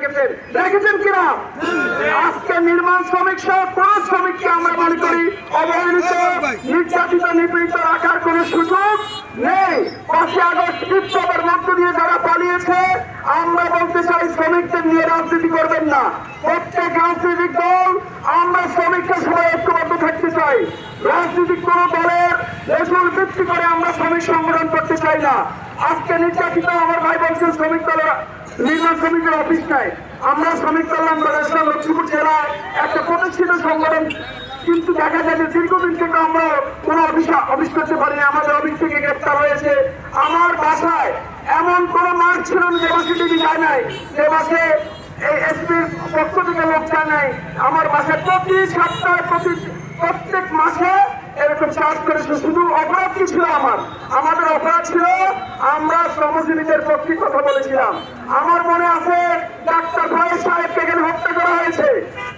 রেখেছেন, রেখেছেন কিনা? আজকে নির্মাণ শ্রমিক সহ কোন শ্রমিককে আমরা মনে করি অবহেলিত, নির্যাতিত, নিপীড়িত রাখার কোন সুযোগ নেই। 5ই আগস্ট বিপ্লবের মধ্য দিয়ে যারা পালিয়েছে, আমরা বলতে চাই শ্রমিকদের নিয়ে রাজনীতি করবেন না। প্রত্যেক রাজনৈতিক দল আমরা শ্রমিকরা সবাই ঐক্যবদ্ধ থাকতে চাই। রাজনৈতিক কোন দলের রেশন ভিত্তি করে আমরা শ্রমিক সংগঠন করতে চাই না। আজকে নির্যাতিত আমার ভাই বলছেন শ্রমিক দলের নির্মাণ শ্রমিকের অফিস নাই। আমরা শ্রমিক কল্যাণ ফেডারেশন লক্ষ্মীপুর জেলায় একটা প্রতিষ্ঠিত সংগঠন, কিন্তু দেখা যায় যে দীর্ঘদিন থেকে আমরা কোনো অফিস করতে পারিনি। আমাদের অফিস থেকে গ্রেপ্তার হয়েছে। আমার বাসায় এমন কোন মাঠ ছিল না যে বাসে টিভি যায় নাই, যে বাসে এই এসপির পক্ষ থেকে লোক যায় নাই। আমার বাসায় প্রতি সপ্তাহে প্রত্যেক মাসে এরকম চার্জ করেছে। শুধু অপরাধ কি ছিল? আমাদের অপরাধ ছিল আমরা শ্রমজীবীদের পক্ষে কথা বলেছিলাম। আমার মনে আছে ডাক্তার ফয়েজ সাহেবকে এখানে হত্যা করা হয়েছে।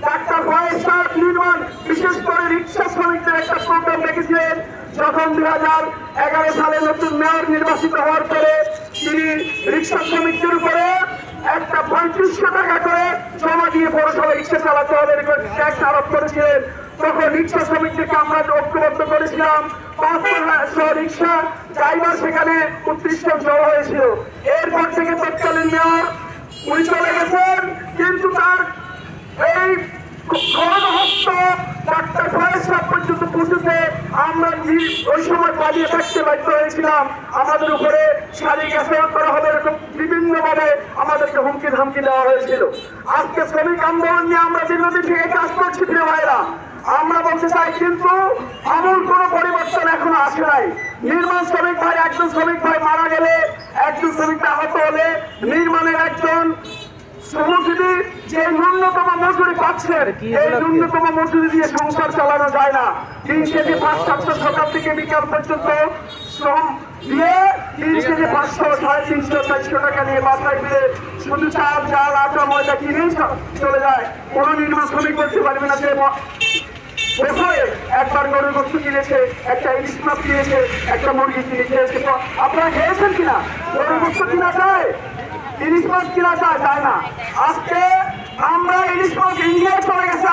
ডাক্তার ফয়েজ সাহেব নির্মাণ বিশেষ করে রিক্সা শ্রমিকদের একটা প্রোগ্রাম রেখেছিলেন। যখন 2011 সালে নতুন মেয়র নির্বাচিত হওয়ার পরে তিনি রিক্সা শ্রমিকদের উপরে একটা 3500 টাকা করে জমা দিয়ে পৌরসভা রিক্সা চালাতে হবে ট্যাক্স আরোপ করেছিলেন। তখন রিক্সা শ্রমিকদেরকে আমরা ঐক্যবদ্ধ করেছিলাম। 500 রিক্সা ড্রাইভার সেখানে 29 জন জড়ো হয়েছিল। এরপর থেকে তৎকালীন মেয়র উনি চলে গেছেন, কিন্তু তার এই গণহস্ত ডাক্তার ফয়েজ সাহেব পর্যন্ত পৌঁছেছে। আমরা ওই সময় পালিয়ে থাকতে বাধ্য হয়েছিলাম। আমাদের উপরে শারীরিক আচরণ করা হবে, এরকম বিভিন্ন ভাবে আমাদেরকে হুমকি ধামকি দেওয়া হয়েছিল। আজকে শ্রমিক আন্দোলন নিয়ে আমরা দীর্ঘদিন থেকে কাজ করছি প্রিয় ভাইরা। আমরা বলতে চাই কিন্তু আমূল কোন পরিবর্তন এখনো আসে নাই। নির্মাণ শ্রমিক ভাই, একজন শ্রমিক ভাই মারা গেলে, একজন শ্রমিক আহত হলে, নির্মাণের একজন শ্রমজীবী যে ন্যূনতম মজুরি পাচ্ছেন, এই ন্যূনতম মজুরি দিয়ে সংসার চালানো যায় না। 3 কেজি 500 সকাল থেকে বিকাল পর্যন্ত শ্রম দিয়ে 3 কেজি 500, 350, 400 টাকা নিয়ে বাসায় ফিরে শুধু চাল, ডাল, আটা, ময়দা কিনেই চলে যায়। কোন নির্মাণ শ্রমিক বলতে পারবে না যে বছরে একবার গরুর গোস্ত কিনেছে, একটা ইলিশ মাছ কিনেছে, একটা মুরগি কিনে খেয়েছে। আপনারা খেয়েছেন কিনা? গরুর গোস্ত কিনা যায়, ইলিশ মাছ কিনা যায় না। আজকে আমরা ইলিশ মাছ ইন্ডিয়ায় চলে গেছে।